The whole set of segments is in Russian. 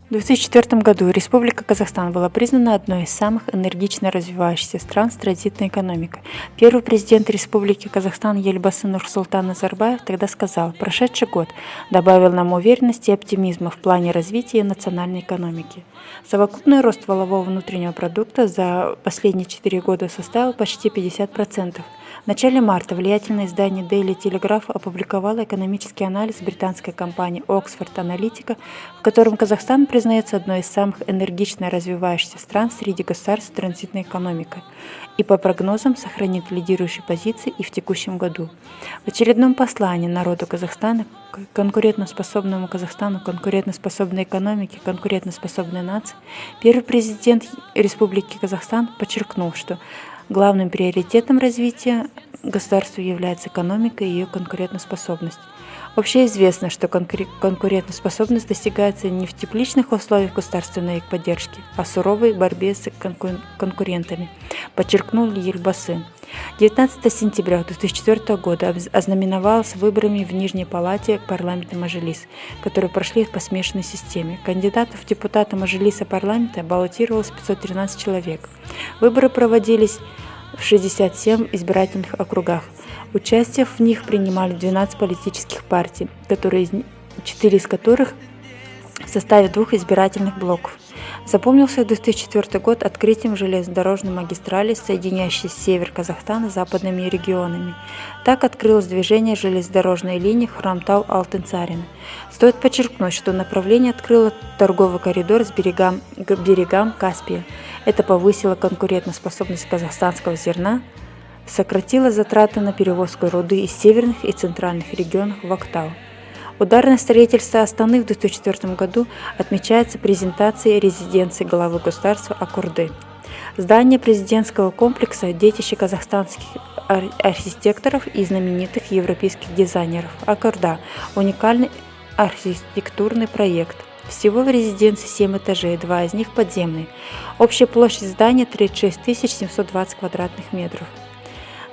В 2004 году Республика Казахстан была признана одной из самых энергично развивающихся стран с транзитной экономикой. Первый президент Республики Казахстан Елбасы Нурсултан Назарбаев тогда сказал: «Прошедший год добавил нам уверенности и оптимизма в плане развития национальной экономики». Совокупный рост валового внутреннего продукта за последние 4 года составил почти 50%. В начале марта влиятельное издание Daily Telegraph опубликовало экономический анализ британской компании Oxford Analytica, в котором Казахстан признается одной из самых энергично развивающихся стран среди государств с транзитной экономикой и по прогнозам сохранит лидирующие позиции и в текущем году. В очередном послании народу Казахстана, конкурентоспособному Казахстану, конкурентоспособной экономике, конкурентоспособной нации, первый президент Республики Казахстан подчеркнул, что главным приоритетом развития государства является экономика и ее конкурентоспособность. Общеизвестно, что конкурентоспособность достигается не в тепличных условиях государственной поддержки, а в суровой борьбе с конкурентами, подчеркнул Елбасы. 19 сентября 2004 года ознаменовалось выборами в Нижней палате парламента Мажилис, которые прошли по смешанной системе. Кандидатов в депутаты Мажилиса парламента баллотировалось 513 человек. Выборы проводились в 67 избирательных округах. Участие в них принимали 12 политических партий, 4 из которых в составе 2 избирательных блоков. Запомнился 2004 год открытием железнодорожной магистрали, соединяющей север Казахстана с западными регионами. Так открылось движение железнодорожной линии Хромтау-Алтынсарин. Стоит подчеркнуть, что направление открыло торговый коридор к берегам Каспия. Это повысило конкурентоспособность казахстанского зерна, сократило затраты на перевозку руды из северных и центральных регионов в Актау. Ударное строительство Астаны в 2004 году отмечается презентацией резиденции главы государства Аккорды. Здание президентского комплекса – детище казахстанских архитекторов и знаменитых европейских дизайнеров. Аккорда – уникальный архитектурный проект. Всего в резиденции 7 этажей, 2 из них подземные. Общая площадь здания – 36 720 квадратных метров.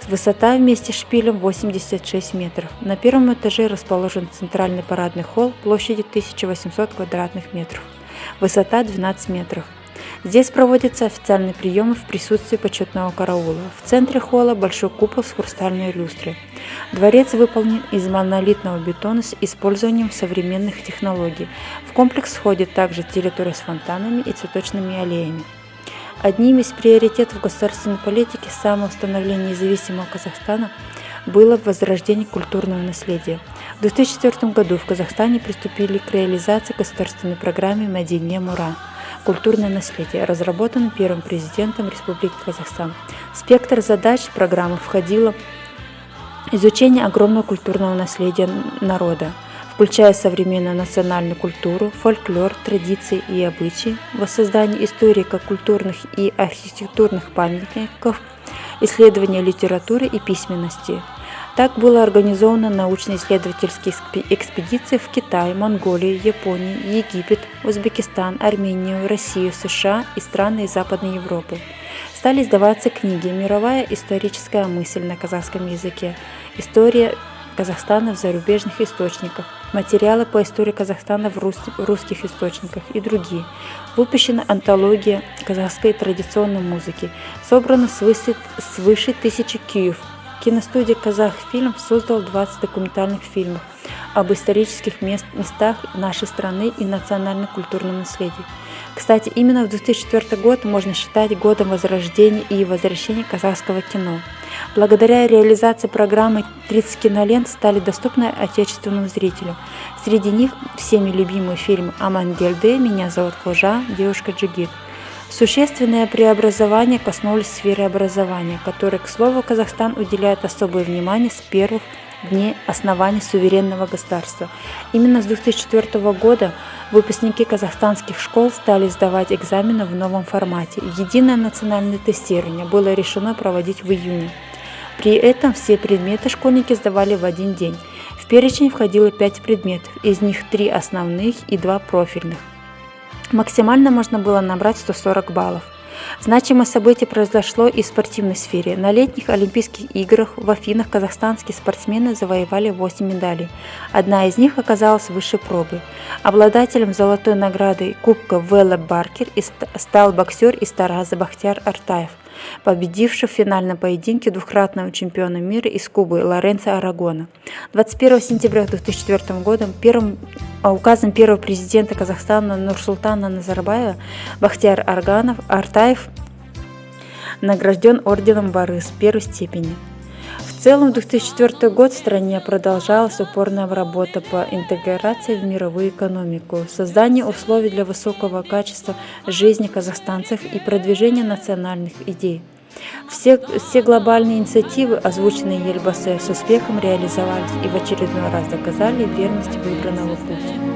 Высота вместе с шпилем 86 метров. На первом этаже расположен центральный парадный холл площадью 1800 квадратных метров. Высота 12 метров. Здесь проводятся официальные приемы в присутствии почетного караула. В центре холла большой купол с хрустальной люстрой. Дворец выполнен из монолитного бетона с использованием современных технологий. В комплекс входит также территория с фонтанами и цветочными аллеями. Одним из приоритетов государственной политики с самого становления независимого Казахстана было возрождение культурного наследия. В 2004 году в Казахстане приступили к реализации государственной программы «Мәдениет Мұра» «Культурное наследие», разработанной первым президентом Республики Казахстан. В спектр задач программы входило изучение огромного культурного наследия народа, включая современную национальную культуру, фольклор, традиции и обычаи, воссоздание истории как культурных и архитектурных памятников, исследование литературы и письменности. Так было организовано научно-исследовательские экспедиции в Китай, Монголию, Японию, Египет, Узбекистан, Армению, Россию, США и страны Западной Европы. Стали издаваться книги «Мировая историческая мысль» на казахском языке, «История Казахстана в зарубежных источниках», материалы по истории Казахстана в русских источниках и другие. Выпущена антология казахской традиционной музыки, собрано свыше 1000 киев. Киностудия «Казахфильм» создал 20 документальных фильмов об исторических местах нашей страны и национально-культурном наследии. Кстати, именно в 2004 год можно считать годом возрождения и возвращения казахского кино. Благодаря реализации программы 30 кинолент стали доступны отечественному зрителю. Среди них всеми любимые фильмы «Амангельды», «Меня зовут Хожа», «Девушка Джигит». Существенное преобразование коснулось сферы образования, которой, к слову, Казахстан уделяет особое внимание с первых дней основания суверенного государства. Именно с 2004 года выпускники казахстанских школ стали сдавать экзамены в новом формате. Единое национальное тестирование было решено проводить в июне. При этом все предметы школьники сдавали в один день. В перечень входило 5 предметов, из них 3 основных и 2 профильных. Максимально можно было набрать 140 баллов. Значимое событие произошло и в спортивной сфере. На летних Олимпийских играх в Афинах казахстанские спортсмены завоевали 8 медалей. Одна из них оказалась высшей пробы. Обладателем золотой награды Кубка Вэлла Баркер стал боксер из Тараза Бахтияр Артаев, победивший в финальном поединке двукратного чемпиона мира из Кубы Лоренцо Арагона. 21 сентября 2004 года указом первого президента Казахстана Нурсултана Назарбаева Бахтияр Артаев награжден орденом Барыс первой степени. В целом, в 2004 год в стране продолжалась упорная работа по интеграции в мировую экономику, созданию условий для высокого качества жизни казахстанцев и продвижения национальных идей. Все глобальные инициативы, озвученные Елбасы, с успехом реализовались и в очередной раз доказали верность выбранного пути.